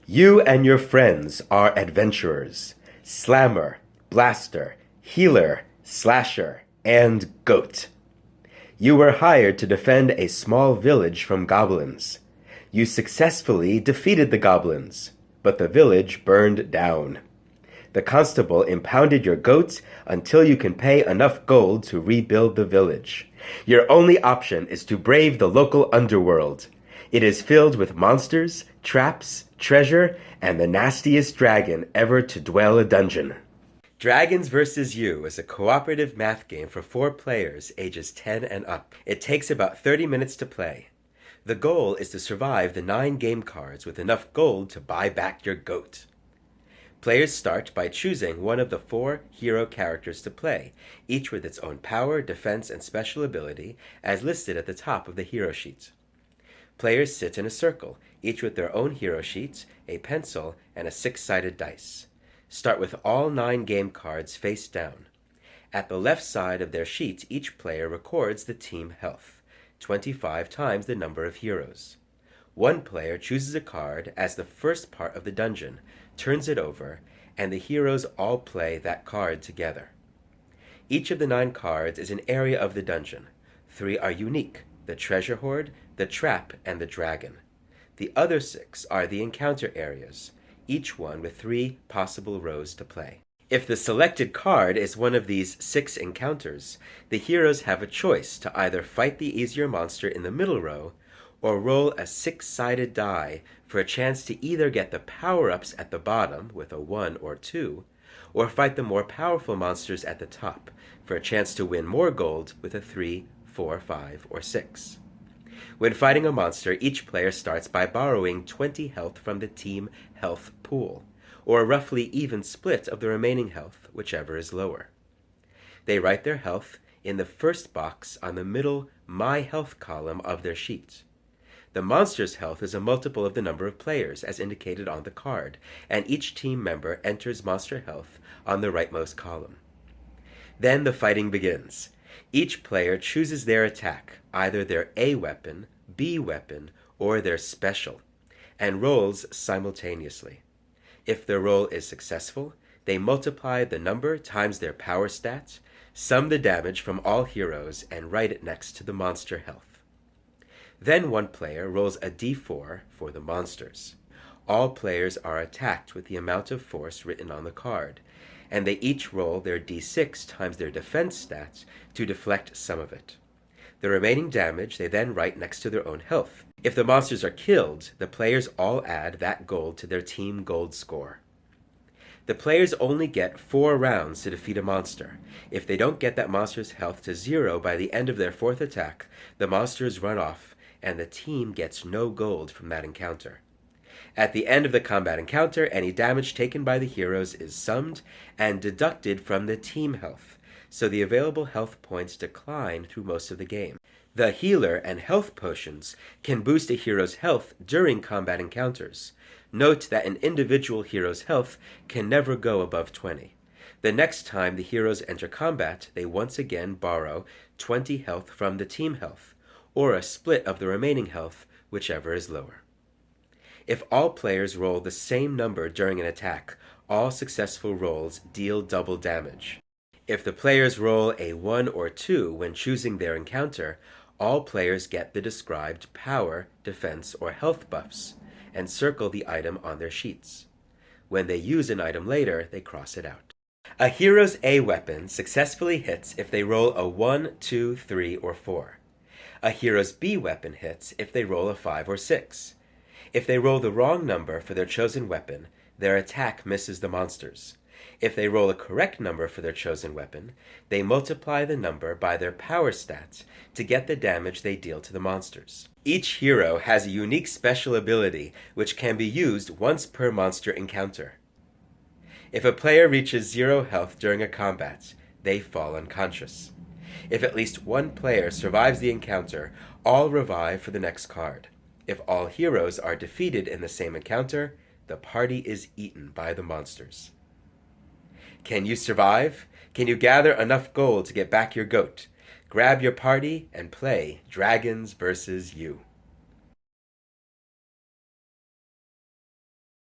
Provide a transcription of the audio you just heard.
You and your friends are adventurers, slammer, blaster, healer, slasher, and goat. You were hired to defend a small village from goblins. You successfully defeated the goblins, but the village burned down. The constable impounded your goat until you can pay enough gold to rebuild the village. Your only option is to brave the local underworld. It is filled with monsters, traps, treasure, and the nastiest dragon ever to dwell a dungeon. Dragons vs. You is a cooperative math game for 4 players ages 10 and up. It takes about 30 minutes to play. The goal is to survive the 9 game cards with enough gold to buy back your goat. Players start by choosing one of the 4 hero characters to play, each with its own power, defense, and special ability, as listed at the top of the hero sheet. Players sit in a circle, each with their own hero sheet, a pencil, and a 6-sided dice. Start with all 9 game cards face down. At the left side of their sheet, each player records the team health, 25 times the number of heroes. One player chooses a card as the first part of the dungeon, turns it over, and the heroes all play that card together. Each of the 9 cards is an area of the dungeon. 3 are unique: the treasure hoard, the trap, and the dragon. The other 6 are the encounter areas, each one with 3 possible rows to play. If the selected card is one of these 6 encounters, the heroes have a choice to either fight the easier monster in the middle row, or roll a 6-sided die for a chance to either get the power-ups at the bottom with a 1 or 2, or fight the more powerful monsters at the top for a chance to win more gold with a 3, 4, 5, or 6. When fighting a monster, each player starts by borrowing 20 health from the team health pool, or a roughly even split of the remaining health, whichever is lower. They write their health in the first box on the middle My Health column of their sheet. The monster's health is a multiple of the number of players, as indicated on the card, and each team member enters monster health on the rightmost column. Then the fighting begins. Each player chooses their attack, either their A weapon, B weapon, or their special, and rolls simultaneously. If their roll is successful, they multiply the number times their power stat, sum the damage from all heroes, and write it next to the monster health. Then one player rolls a d4 for the monsters. All players are attacked with the amount of force written on the card, and they each roll their d6 times their defense stats to deflect some of it. The remaining damage they then write next to their own health. If the monsters are killed, the players all add that gold to their team gold score. The players only get 4 rounds to defeat a monster. If they don't get that monster's health to 0 by the end of their 4th attack, the monsters run off, and the team gets no gold from that encounter. At the end of the combat encounter, any damage taken by the heroes is summed and deducted from the team health, so the available health points decline through most of the game. The healer and health potions can boost a hero's health during combat encounters. Note that an individual hero's health can never go above 20. The next time the heroes enter combat, they once again borrow 20 health from the team health, or a split of the remaining health, whichever is lower. If all players roll the same number during an attack, all successful rolls deal double damage. If the players roll a 1 or 2 when choosing their encounter, all players get the described power, defense, or health buffs, and circle the item on their sheets. When they use an item later, they cross it out. A hero's A weapon successfully hits if they roll a 1, 2, 3, or 4. A hero's B weapon hits if they roll a 5 or 6. If they roll the wrong number for their chosen weapon, their attack misses the monsters. If they roll a correct number for their chosen weapon, they multiply the number by their power stats to get the damage they deal to the monsters. Each hero has a unique special ability which can be used once per monster encounter. If a player reaches 0 health during a combat, they fall unconscious. If at least one player survives the encounter, all revive for the next card. If all heroes are defeated in the same encounter, the party is eaten by the monsters. Can you survive? Can you gather enough gold to get back your goat? Grab your party and play Dragons vs. You.